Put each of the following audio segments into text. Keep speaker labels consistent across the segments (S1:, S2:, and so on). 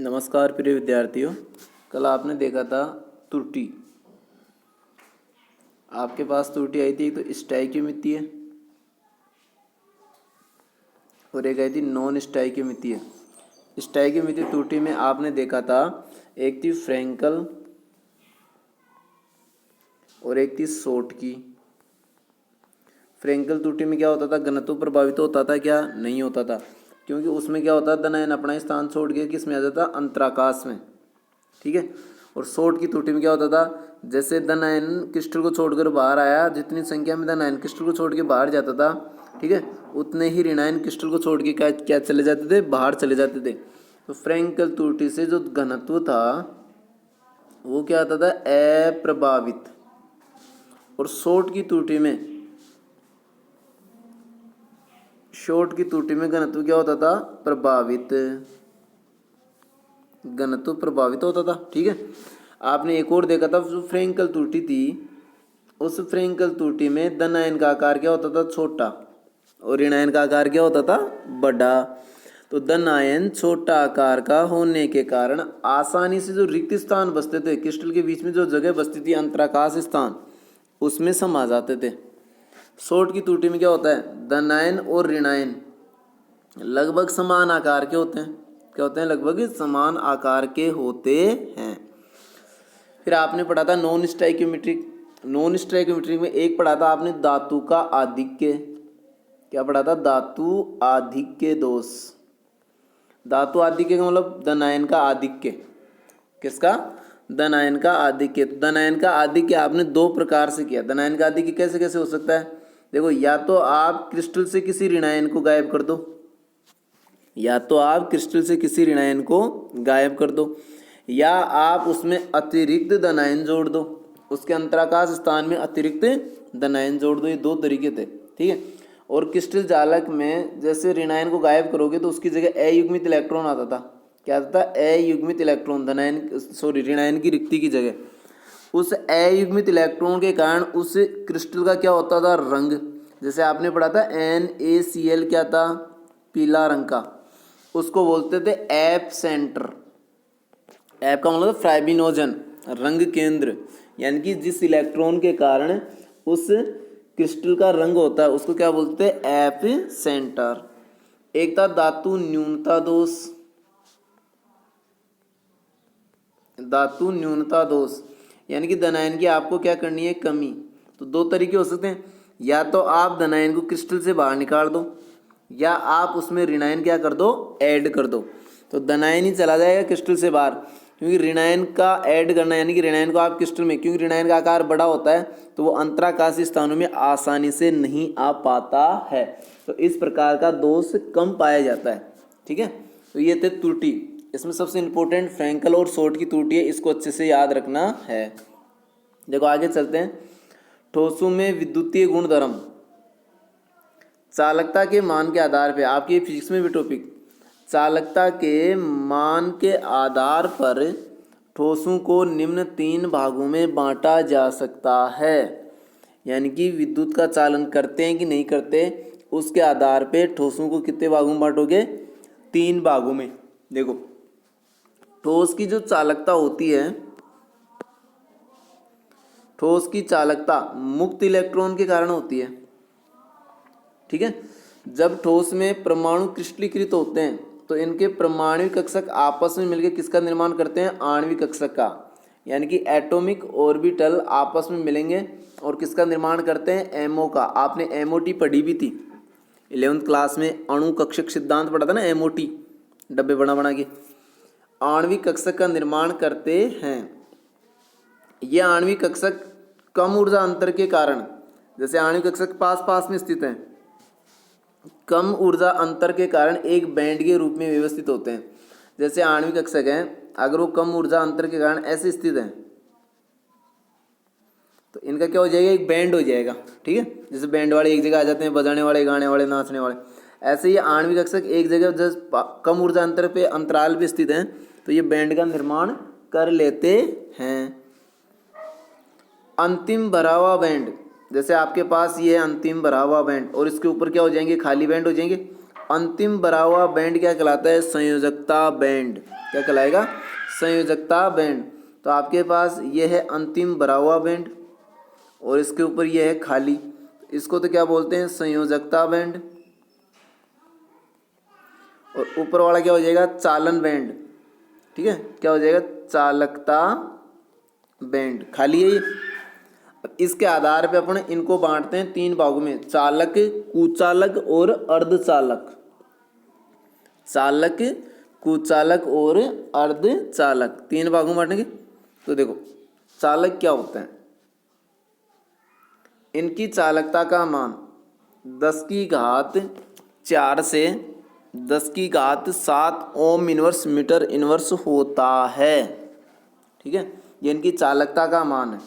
S1: नमस्कार प्रिय विद्यार्थियों। कल आपने देखा था त्रुटि। आपके पास त्रुटि आई थी, एक तो स्टोइकियोमेट्री है और एक आई थी नॉन स्टोइकियोमेट्री है। स्टोइकियोमेट्री त्रुटि में आपने देखा था एक थी फ्रैंकल और एक थी शॉर्ट की। फ्रैंकल त्रुटि में क्या होता था, घनत्व प्रभावित होता था क्या? नहीं होता था, क्योंकि उसमें क्या होता था, धनायन अपना स्थान छोड़ के किस में आ जाता, अंतराकाश में। ठीक है। और शॉर्ट की त्रुटि में क्या होता था, जैसे धनायन क्रिस्टल को छोड़कर बाहर आया, जितनी संख्या में धनायन क्रिस्टल को छोड़ के बाहर जाता था, ठीक है, उतने ही ऋणायन क्रिस्टल को छोड़ के क्या चले जाते थे, बाहर चले जाते थे। तो फ्रैंकल त्रुटि से जो घनत्व था वो क्या आता था, अप्रभावित। और शॉर्ट की त्रुटि में घनत्व क्या होता था, प्रभावित। घनत्व प्रभावित होता था। ठीक है। आपने एक और देखा था, जो फ्रैंकल त्रुटि थी, उस फ्रैंकल त्रुटि में धनायन का आकार क्या होता था, छोटा, और ऋणायन का आकार क्या होता था, बड़ा। तो धनायन छोटा आकार का होने के कारण आसानी से जो रिक्त स्थान बचते थे, क्रिस्टल के बीच में जो जगह बचती थी, अंतराकाश स्थान, उसमें समा जाते थे। शॉर्ट की त्रुटि में क्या होता है, धनायन और ऋणायन लगभग समान आकार के होते हैं। क्या होते हैं, लगभग समान आकार के होते हैं। फिर आपने पढ़ा था नॉन स्टोइकियोमेट्रिक। नॉन स्टोइकियोमेट्रिक में एक पढ़ा था आपने धातु का आधिक्य। क्या पढ़ा था, धातु आधिक्य दोष। धातु आधिक्य का मतलब धनायन का आधिक्य। किसका, धनायन का आधिक्य। तो धनायन का आधिक्य आपने दो प्रकार से किया। धनायन का आधिक्य कैसे कैसे हो सकता है, देखो, या तो आप क्रिस्टल से किसी ऋणायन को गायब कर दो, या आप उसमें अतिरिक्त धनायन जोड़ दो, उसके अंतराकाश स्थान में अतिरिक्त धनायन जोड़ दो। ये दो तरीके थे। ठीक है। और क्रिस्टल जालक में जैसे ऋणायन को गायब करोगे तो उसकी जगह अयुग्मित इलेक्ट्रॉन आता था। क्या आता था, अयुग्मित इलेक्ट्रॉन। ऋणायन की रिक्ति की जगह उस अयुग्मित इलेक्ट्रॉन के कारण उस क्रिस्टल का क्या होता था, रंग। जैसे आपने पढ़ा था NaCl क्या था, पीला रंग का, उसको बोलते थे एप सेंटर। एप का मतलब फ्राइबिनोजन, रंग केंद्र, यानी कि जिस इलेक्ट्रॉन के कारण उस क्रिस्टल का रंग होता है उसको क्या बोलते हैं, एप सेंटर। एक था धातु न्यूनता दोष। धातु न्यूनता दोष यानी कि धनायन की आपको क्या करनी है, कमी। तो दो तरीके हो सकते हैं, या तो आप धनायन को क्रिस्टल से बाहर निकाल दो, या आप उसमें ऋणायन क्या कर दो, ऐड कर दो। तो धनायन ही चला जाएगा क्रिस्टल से बाहर, क्योंकि ऋणायन का ऐड करना, यानी कि ऋणायन को आप क्रिस्टल में, क्योंकि ऋणायन का आकार बड़ा होता है तो वो अंतराकाशी स्थानों में आसानी से नहीं आ पाता है। तो इस प्रकार का दोष कम पाया जाता है। ठीक है। तो ये थे त्रुटि। इसमें सबसे इंपॉर्टेंट फ्रैंकल और शॉर्ट की त्रुटि है, इसको अच्छे से याद रखना है। देखो आगे चलते हैं। ठोसों में विद्युतीय गुणधर्म। चालकता के मान के आधार पर, आपकी फिजिक्स में भी टॉपिक, चालकता के मान के आधार पर ठोसों को निम्न 3 भागों में बांटा जा सकता है। यानी कि विद्युत का चालन करते हैं कि नहीं करते, उसके आधार पे ठोसों को कितने भागों में बांटोगे, 3 भागों में। देखो, ठोस की जो चालकता होती है, ठोस की चालकता मुक्त इलेक्ट्रॉन के कारण होती है। ठीक है। जब ठोस में परमाणु क्रिस्टलीकृत होते हैं तो इनके परमाणविक कक्षक आपस में मिलकर किसका निर्माण करते हैं, आणविक कक्षक का। यानी कि एटॉमिक ऑर्बिटल आपस में मिलेंगे और किसका निर्माण करते हैं, एमओ का। आपने एमओटी पढ़ी भी थी 11th क्लास में, अणु कक्षक सिद्धांत पढ़ा था ना, एमओटी, डब्बे बना बना के। आणविक कक्षक का निर्माण करते हैं। ये आणविक कक्षक कम ऊर्जा अंतर के कारण, जैसे आणविक कक्षक पास पास में स्थित हैं, कम ऊर्जा अंतर के कारण एक बैंड के रूप में व्यवस्थित होते हैं। जैसे आणविक कक्षक हैं, अगर वो कम ऊर्जा अंतर के कारण ऐसे स्थित हैं तो इनका क्या हो जाएगा, एक बैंड हो जाएगा। ठीक है। जैसे बैंड वाले एक जगह आ जाते हैं, बजाने वाले, गाने वाले, नाचने वाले, ऐसे ही आणविक कक्षक एक जगह जब कम ऊर्जा अंतर पे, अंतराल पे स्थित हैं तो ये बैंड का निर्माण कर लेते हैं। अंतिम भरा हुआ बैंड, जैसे आपके पास ये है अंतिम भरा हुआ बैंड, और इसके ऊपर क्या हो जाएंगे, खाली बैंड हो जाएंगे। अंतिम भरा हुआ बैंड क्या कहलाता है? संयोजकता बैंड। क्या कहलाएगा? संयोजकता बैंड। तो आपके पास ये है अंतिम भरा हुआ बैंड और इसके ऊपर ये है खाली, इसको तो क्या बोलते हैं? संयोजकता बैंड। और ऊपर वाला क्या हो जाएगा? चालन बैंड। ठीक है, क्या हो जाएगा? चालकता बैंड। खाली है ये। अब इसके आधार पे अपन इनको बांटते हैं 3 भागों में, चालक, कुचालक और अर्धचालक। चालक, कुचालक और अर्धचालक 3 भागों में बांटेंगे। तो देखो चालक क्या होते हैं? इनकी चालकता का मान 10⁴ से 10⁷ ओम इनवर्स मीटर इनवर्स होता है। ठीक है, ये इनकी चालकता का मान है।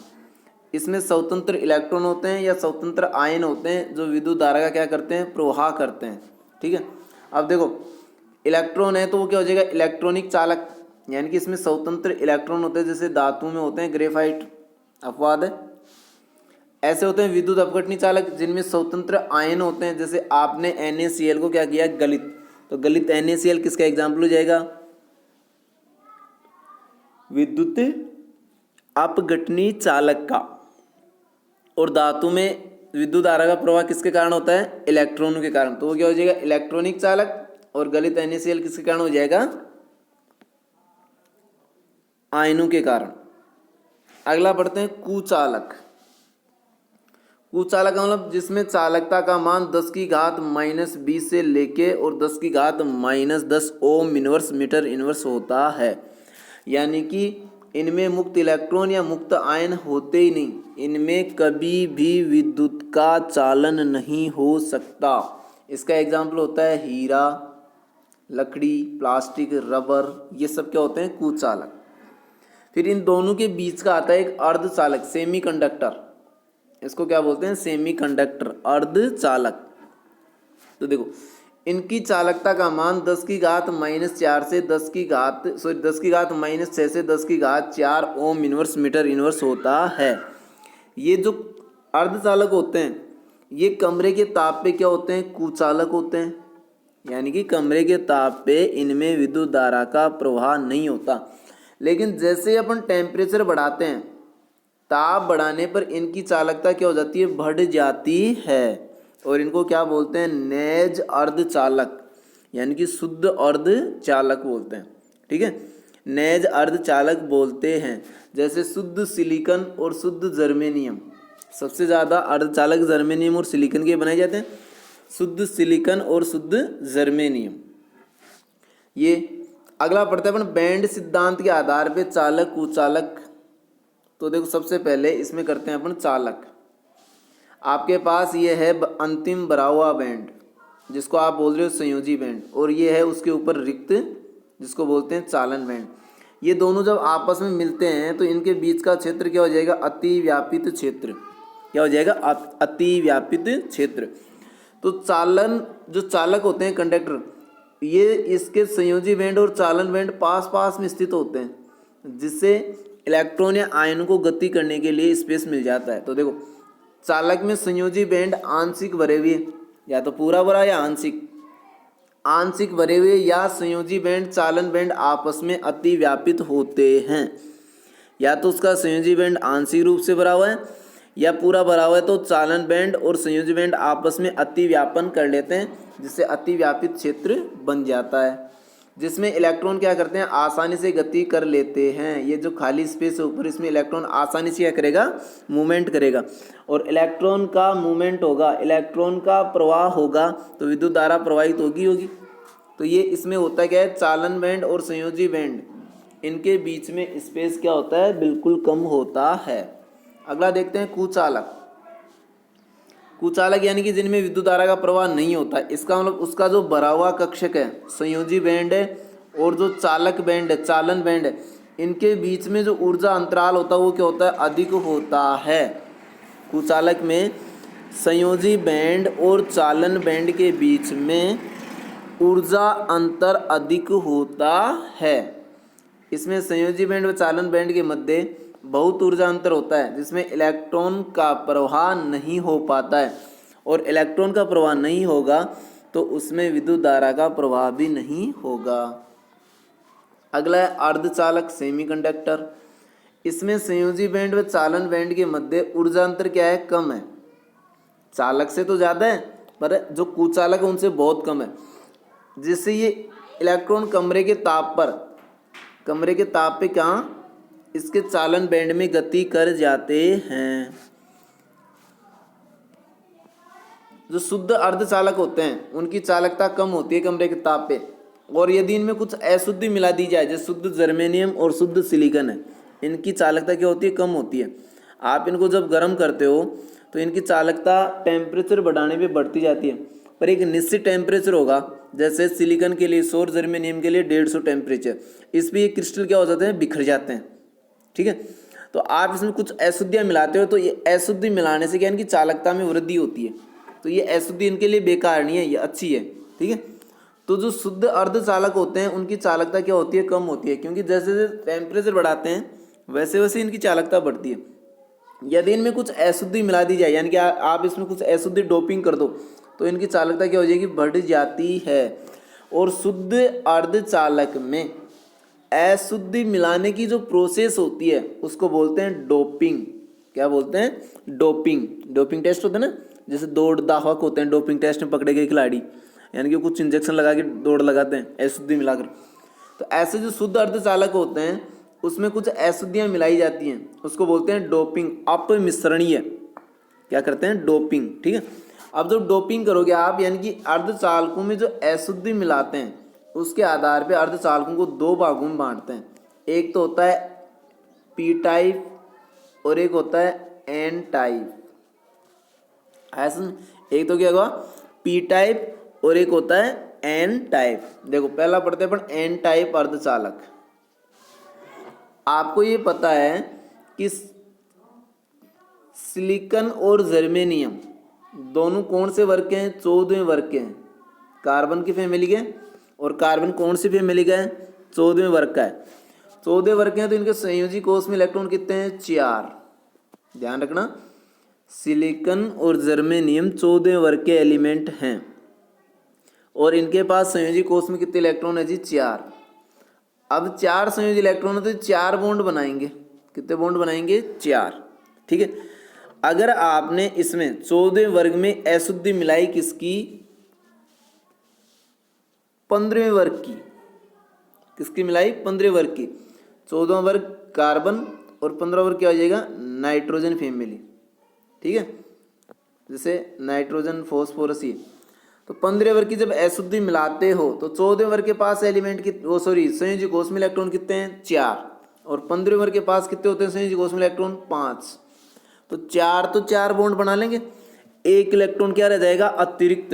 S1: इसमें स्वतंत्र इलेक्ट्रॉन होते हैं या स्वतंत्र आयन होते हैं जो विद्युत धारा का क्या करते हैं? प्रवाह करते हैं। ठीक है, अब देखो इलेक्ट्रॉन है तो वो क्या हो जाएगा? इलेक्ट्रॉनिक चालक, यानी कि इसमें स्वतंत्र इलेक्ट्रॉन होते हैं, जैसे धातु में होते हैं ग्रेफाइट, अपवाद है। ऐसे होते हैं विद्युत अपघटनी चालक जिनमें स्वतंत्र आयन होते हैं, जैसे आपने NaCl को क्या किया? गलित। तो गलित NaCl किसका एग्जाम्पल हो जाएगा? विद्युत अपघटनी चालक का। और धातु में विद्युत धारा का प्रवाह किसके कारण होता है? इलेक्ट्रॉनों के कारण। तो वो क्या हो जाएगा? इलेक्ट्रॉनिक चालक। और गलित NaCl किसके कारण हो जाएगा? आयनों के कारण। अगला पढ़ते हैं कुचालक। कुचालक का मतलब जिसमें चालकता का मान 10⁻⁻20 से लेके और 10⁻−10 ओम इनवर्स मीटर इनवर्स होता है। यानी कि इनमें मुक्त इलेक्ट्रॉन या मुक्त आयन होते ही नहीं, इनमें कभी भी विद्युत का चालन नहीं हो सकता। इसका एग्जाम्पल होता है हीरा, लकड़ी, प्लास्टिक, रबर, ये सब क्या होते हैं? कुचालक। फिर इन दोनों के बीच का आता है एक अर्धचालक, सेमीकंडक्टर। इसको क्या बोलते हैं? सेमीकंडक्टर, अर्धचालक। तो देखो इनकी चालकता का मान 10⁻⁻4 से 10⁻6 से 10⁻4 ओम इनवर्स मीटर इनवर्स होता है। ये जो अर्धचालक होते हैं ये कमरे के ताप पे क्या होते हैं? कुचालक होते हैं। यानी कि कमरे के ताप पे इनमें विद्युत धारा का प्रवाह नहीं होता। लेकिन जैसे अपन टेम्परेचर बढ़ाते हैं, ताप बढ़ाने पर इनकी चालकता क्या हो जाती है? बढ़ जाती है। और इनको क्या बोलते हैं? नेज अर्धचालक, यानी कि शुद्ध अर्धचालक बोलते हैं। ठीक है, नेज अर्धचालक बोलते हैं। जैसे शुद्ध सिलिकॉन और शुद्ध जर्मेनियम, सबसे ज़्यादा अर्धचालक जर्मेनियम और सिलिकॉन के बनाए जाते हैं। शुद्ध सिलिकॉन और शुद्ध जर्मेनियम। ये अगला पढ़ते हैं अपन बैंड सिद्धांत के आधार पे चालक, कुचालक। तो देखो सबसे पहले इसमें करते हैं अपन चालक। आपके पास ये है अंतिम भरा हुआ बैंड जिसको आप बोल रहे हो संयोजी बैंड, और ये है उसके ऊपर रिक्त जिसको बोलते हैं चालन बैंड। ये दोनों जब आपस में मिलते हैं तो इनके बीच का क्षेत्र क्या हो जाएगा? अतिव्यापित क्षेत्र। क्या हो जाएगा? अतिव्यापित क्षेत्र। तो चालन जो चालक होते हैं, कंडक्टर, ये इसके संयोजी बैंड और चालन बैंड पास पास में स्थित होते हैं, जिससे इलेक्ट्रॉन या आयन को गति करने के लिए स्पेस मिल जाता है। तो देखो चालक में संयोजी बैंड आंशिक भरे हुए, या तो पूरा भरा या आंशिक भरे हुए, या संयोजी बैंड चालन बैंड आपस में अतिव्यापित होते हैं। या तो उसका संयोजी बैंड आंशिक रूप से भरा हुआ है या पूरा भरा हुआ है, तो चालन बैंड और संयोजी बैंड आपस में अतिव्यापन कर लेते हैं, जिससे अतिव्यापित क्षेत्र बन जाता है, जिसमें इलेक्ट्रॉन क्या करते हैं? आसानी से गति कर लेते हैं। ये जो खाली स्पेस है ऊपर, इसमें इलेक्ट्रॉन आसानी से क्या करेगा? मूवमेंट करेगा। और इलेक्ट्रॉन का मूवमेंट होगा, इलेक्ट्रॉन का प्रवाह होगा, तो विद्युत धारा प्रवाहित होगी। तो ये इसमें होता क्या है? चालन बैंड और संयोजी बैंड, इनके बीच में स्पेस क्या होता है? बिल्कुल कम होता है। अगला देखते हैं कुचालक। कुचालक यानी कि जिनमें विद्युत धारा का प्रवाह नहीं होता। इसका मतलब उसका जो भरा हुआ कक्षक है, संयोजी बैंड है, और जो चालक बैंड है, चालन बैंड है, इनके बीच में जो ऊर्जा अंतराल होता है वो क्या होता है? अधिक होता है। कुचालक में संयोजी बैंड और चालन बैंड के बीच में ऊर्जा अंतर अधिक होता है। इसमें संयोजी बैंड व चालन बैंड के मध्य बहुत ऊर्जा अंतर होता है, जिसमें इलेक्ट्रॉन का प्रवाह नहीं हो पाता है। और इलेक्ट्रॉन का प्रवाह नहीं होगा तो उसमें विद्युत धारा का प्रवाह भी नहीं होगा। अगला है अर्धचालक सेमीकंडक्टर। इसमें संयोजी बैंड व चालन बैंड के मध्य ऊर्जा अंतर क्या है? कम है। चालक से तो ज़्यादा है पर जो कुचालक है उनसे बहुत कम है, जिससे ये इलेक्ट्रॉन कमरे के ताप पे कहाँ इसके चालन बैंड में गति कर जाते हैं। जो शुद्ध अर्धचालक होते हैं उनकी चालकता कम होती है कमरे के ताप पे, और यदि इनमें कुछ अशुद्धि मिला दी जाए जैसे शुद्ध जर्मेनियम और शुद्ध सिलिकॉन है, इनकी चालकता क्या होती है? कम होती है। आप इनको जब गर्म करते हो तो इनकी चालकता टेम्परेचर बढ़ाने पे बढ़ती जाती है, पर एक निश्चित टेम्परेचर होगा, जैसे सिलिकॉन के लिए 100, जर्मेनियम के लिए 150 टेम्परेचर, इस पर ये क्रिस्टल क्या हो जाते हैं? बिखर जाते हैं। ठीक है, तो आप इसमें कुछ अशुद्धियाँ मिलाते हो तो ये अशुद्धि मिलाने से क्या इनकी चालकता में वृद्धि होती है, तो ये अशुद्धि इनके लिए बेकार नहीं है, ये अच्छी है। ठीक है, तो जो शुद्ध अर्धचालक होते हैं उनकी चालकता क्या होती है? कम होती है, क्योंकि जैसे जैसे टेम्परेचर बढ़ाते हैं वैसे वैसे इनकी चालकता बढ़ती है। यदि इनमें कुछ अशुद्धि मिला दी जाए, यानी कि आप इसमें कुछ अशुद्धि डोपिंग कर दो, तो इनकी चालकता क्या हो जाएगी? बढ़ जाती है। और शुद्ध अर्धचालक में अशुद्धि मिलाने की जो प्रोसेस होती है उसको बोलते हैं डोपिंग। क्या बोलते हैं? डोपिंग। डोपिंग टेस्ट होता है ना, जैसे दौड़ दाहक होते हैं, डोपिंग टेस्ट में पकड़े गए खिलाड़ी, यानी कि कुछ इंजेक्शन लगा के दौड़ लगाते हैं अशुद्धि मिलाकर। तो ऐसे जो शुद्ध अर्धचालक होते हैं उसमें कुछ अशुद्धियाँ मिलाई जाती हैं, उसको बोलते हैं डोपिंग। अपमिश्रणीय क्या करते हैं? डोपिंग। ठीक है, अब जब डोपिंग करोगे आप, यानी कि अर्धचालकों में जो अशुद्धि मिलाते हैं उसके आधार पे अर्धचालकों को दो भागों में बांटते हैं। एक तो होता है पी टाइप और एक होता है एन टाइप। ऐसा एक तो क्या होगा? पी टाइप और एक होता है एन टाइप। देखो पहला पढ़ते हैं अपन एन टाइप अर्धचालक। आपको ये पता है कि सिलिकॉन और जर्मेनियम दोनों कौन से वर्ग के हैं? 14वें वर्ग के हैं, कार्बन की फैमिली के। और कार्बन कौन सी फैमिली का है? 14वें वर्ग का है। 14वें वर्ग के हैं तो इनके संयोजी कोष में इलेक्ट्रॉन कितने हैं? 4। ध्यान रखना, सिलिकॉन और जर्मेनियम 14वें वर्ग के एलिमेंट हैं और इनके पास संयोजी कोष में कितने इलेक्ट्रॉन है जी? 4। अब 4 संयोजी इलेक्ट्रॉन है तो 4 बॉन्ड बनाएंगे। कितने बॉन्ड बनाएंगे? 4। ठीक है, अगर आपने इसमें 14वें वर्ग में अशुद्धि मिलाई किसकी? 15वें वर्ग की। किसकी मिलाई? 15वें वर्ग की। 14वां वर्ग कार्बन और 15वां वर्ग क्या हो जाएगा? Nitrogen family. ठीक है, जैसे नाइट्रोजन फॉस्फोरस ये। तो 15वें वर्ग की जब अशुद्धि मिलाते हो तो 14वें वर्ग के पास एलिमेंट की संयोजी कोष में इलेक्ट्रॉन कितने हैं? 4। और 15वें वर्ग के पास कितने होते हैं संयोजी कोष में इलेक्ट्रॉन? 5। तो 4 बॉन्ड बना लेंगे, एक इलेक्ट्रॉन क्या रह जाएगा? अतिरिक्त।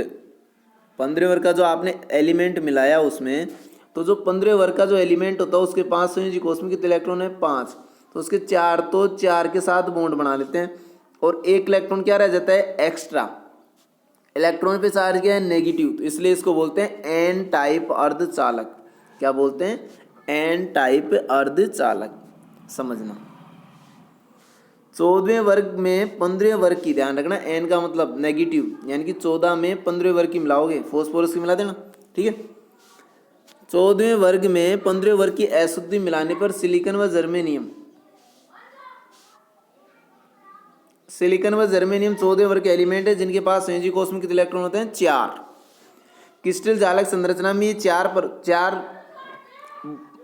S1: 15वें वर्ग का जो आपने एलिमेंट मिलाया उसमें, तो जो 15वें वर्ग का जो एलिमेंट होता है उसके 5 संयोजी कोष में कितने इलेक्ट्रॉन है? 5। तो उसके 4 के साथ बॉन्ड बना लेते हैं और एक इलेक्ट्रॉन क्या रह जाता है? एक्स्ट्रा। इलेक्ट्रॉन पे चार्ज क्या है? नेगेटिव, तो इसलिए इसको बोलते हैं एन टाइप अर्धचालक। क्या बोलते हैं? एन टाइप अर्धचालक। समझना, 14वें वर्ग में 15वें वर्ग की, ध्यान रखना, एन का मतलब नेगेटिव, यानी कि 14 में 15वें वर्ग की मिलाओगे, फॉस्फोरस की मिला देना। ठीक है, 14वें वर्ग में 15वें वर्ग की अशुद्धि मिलाने पर सिलिकॉन व जर्मेनियम 14वें वर्ग के एलिमेंट है जिनके पास संयोजी कोष में कितने इलेक्ट्रॉन होते हैं? 4। क्रिस्टल जालक संरचना में ये 4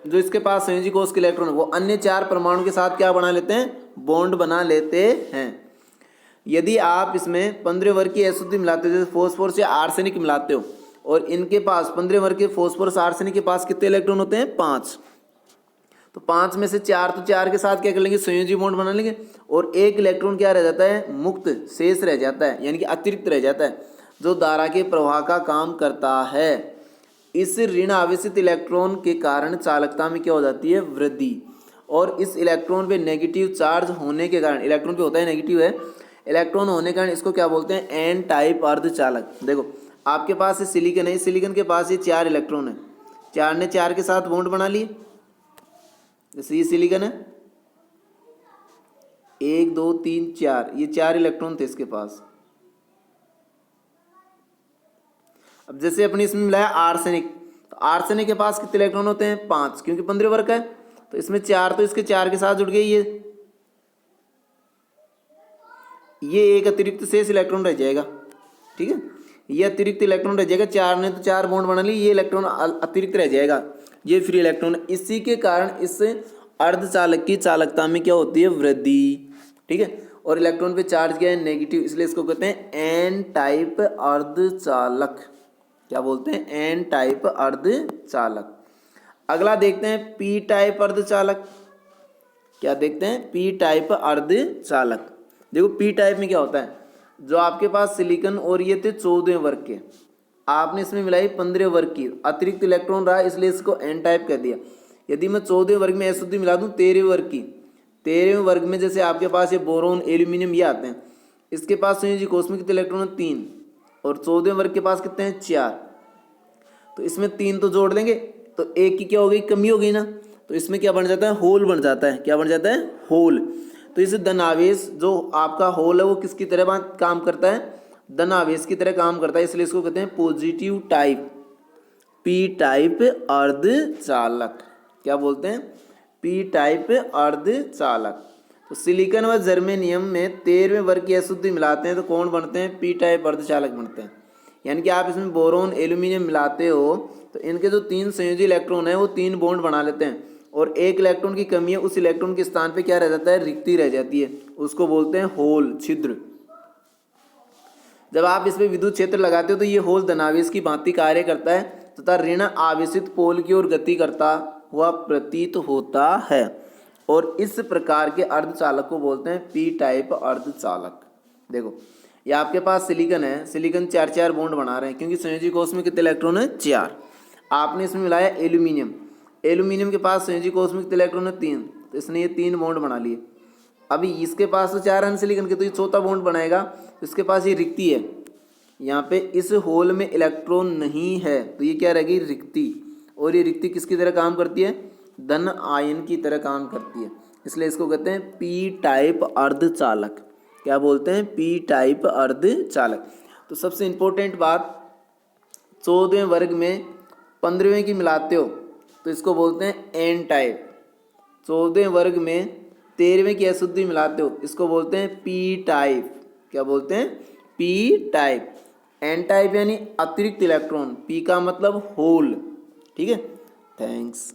S1: जो इसके पास संयोजी कोष के इलेक्ट्रॉन है वो अन्य 4 परमाणु के साथ क्या बना लेते हैं? बॉन्ड बना लेते हैं। यदि आप इसमें 15वें वर्ग की अशुद्धि मिलाते हो, जैसे फॉस्फोरस या आर्सेनिक मिलाते हो, और इनके पास 15वें वर्ग के फॉस्फोरस आर्सेनिक के पास कितने इलेक्ट्रॉन होते हैं? 5। तो 5 में से 4, तो 4 के साथ क्या कर लेंगे? संयोजी बॉन्ड बना लेंगे और एक इलेक्ट्रॉन क्या रह जाता है? मुक्त, शेष रह जाता है, यानी कि अतिरिक्त रह जाता है, जो धारा के प्रवाह का काम करता है। इस ऋण आवेशित इलेक्ट्रॉन के कारण चालकता में क्या हो जाती है? वृद्धि। और इस इलेक्ट्रॉन पे नेगेटिव चार्ज होने के कारण, इलेक्ट्रॉन पे होता है नेगेटिव है, इलेक्ट्रॉन होने के कारण इसको क्या बोलते हैं? एन टाइप अर्धचालक। देखो आपके पास ये सिलिकॉन है, सिलिकॉन के पास ये 4 इलेक्ट्रॉन है, 4 ने 4 के साथ बॉन्ड बना लिए। जैसे ये सिलिकॉन है, 1 2 3 4, ये 4 इलेक्ट्रॉन थे इसके पास। अब जैसे अपने इसमें मिलाया आर्सेनिक, तो आर्सेनिक के पास कितने इलेक्ट्रॉन होते हैं? 5, क्योंकि 15 वर्ग है, तो इसमें 4, तो इसके 4 के साथ जुड़ गए ये एक अतिरिक्त शेष इलेक्ट्रॉन रह जाएगा। ठीक है, ये अतिरिक्त इलेक्ट्रॉन रह जाएगा, 4 ने तो 4 बॉन्ड बना ली, ये इलेक्ट्रॉन अतिरिक्त रह जाएगा, ये फ्री इलेक्ट्रॉन। इसी के कारण इस अर्धचालक की चालकता में क्या होती है? वृद्धि। ठीक है, और इलेक्ट्रॉन पे चार्ज क्या है? नेगेटिव, इसलिए इसको कहते हैं एन टाइप अर्धचालक। क्या बोलते हैं? एन टाइप अर्धचालक। अगला देखते हैं पी टाइप अर्धचालक। क्या देखते हैं? पी टाइप अर्धचालक। देखो पी टाइप में क्या होता है, जो आपके पास सिलिकॉन और ये थे 14 वर्ग के, आपने इसमें मिलाई 15 वर्ग की, अतिरिक्त इलेक्ट्रॉन रहा, इसलिए इसको एन टाइप कह दिया। यदि मैं 14 वर्ग में अशुद्धि मिला दूं 13 वर्ग की, 13वें वर्ग में जैसे आपके पास ये बोरोन, एल्यूमिनियम ये आते हैं, इसके पास संयोजी कोष में कितने इलेक्ट्रॉन है? 3, और 14वें वर्ग के पास कितने हैं? 4। तो इसमें 3 तो जोड़ लेंगे, तो एक की क्या हो गई? कमी हो गई ना, तो इसमें क्या बन जाता है? होल बन जाता है। क्या बन जाता है? होल। तो इस धनावेश जो आपका होल है वो किसकी तरह काम करता है? धनावेश की तरह काम करता है, इसलिए इसको कहते हैं पॉजिटिव टाइप, पी टाइप अर्धचालक। क्या बोलते हैं? पी टाइप अर्धचालक। तो सिलिकॉन व जर्मेनियम में 13वें वर्ग की अशुद्धि मिलाते हैं तो कौन बनते हैं? पी टाइप अर्धचालक बनते हैं। यानी कि आप इसमें बोरोन, एल्यूमिनियम मिलाते हो तो इनके जो 3 संयोजी इलेक्ट्रॉन है वो 3 बॉन्ड बना लेते हैं, और एक इलेक्ट्रॉन की कमी है, उस इलेक्ट्रॉन के स्थान पे क्या रह जाता है? रिक्ति रह जाती है, उसको बोलते हैं होल, छिद्र। जब आप इसमें विद्युत क्षेत्र लगाते हो तो ये होल धनावेश की भांति कार्य करता है तथा ऋण आवेशित पोल की ओर गति करता हुआ प्रतीत होता है, और इस प्रकार के अर्धचालक को बोलते हैं पी टाइप अर्धचालक। देखो ये आपके पास सिलिकॉन है, सिलिकॉन 4-4 बॉन्ड बना रहे हैं, क्योंकि संयोजी कोष में कितने इलेक्ट्रॉन है? 4। आपने इसमें मिलाया एल्यूमिनियम, एल्यूमिनियम के पास संयोजी कोष में कितने इलेक्ट्रॉन है? 3, तो इसने ये 3 बॉन्ड बना लिए। अभी इसके पास तो 4 है सिलिकॉन के, तो ये चौथा बॉन्ड बनाएगा, तो इसके पास ये रिक्ति है, यहाँ पे इस होल में इलेक्ट्रॉन नहीं है, तो ये क्या रहेगी? रिक्ति। और ये रिक्ति किसकी तरह काम करती है? धन आयन की तरह काम करती है, इसलिए इसको कहते हैं पी टाइप अर्धचालक। क्या बोलते हैं? पी टाइप अर्धचालक। तो सबसे इंपॉर्टेंट बात, 14वें वर्ग में 15वें की मिलाते हो तो इसको बोलते हैं एन टाइप। 14वें वर्ग में 13वें की अशुद्धि मिलाते हो इसको बोलते हैं पी टाइप। क्या बोलते हैं? P type. एन टाइप यानी अतिरिक्त इलेक्ट्रॉन, पी का मतलब होल। ठीक है, थैंक्स।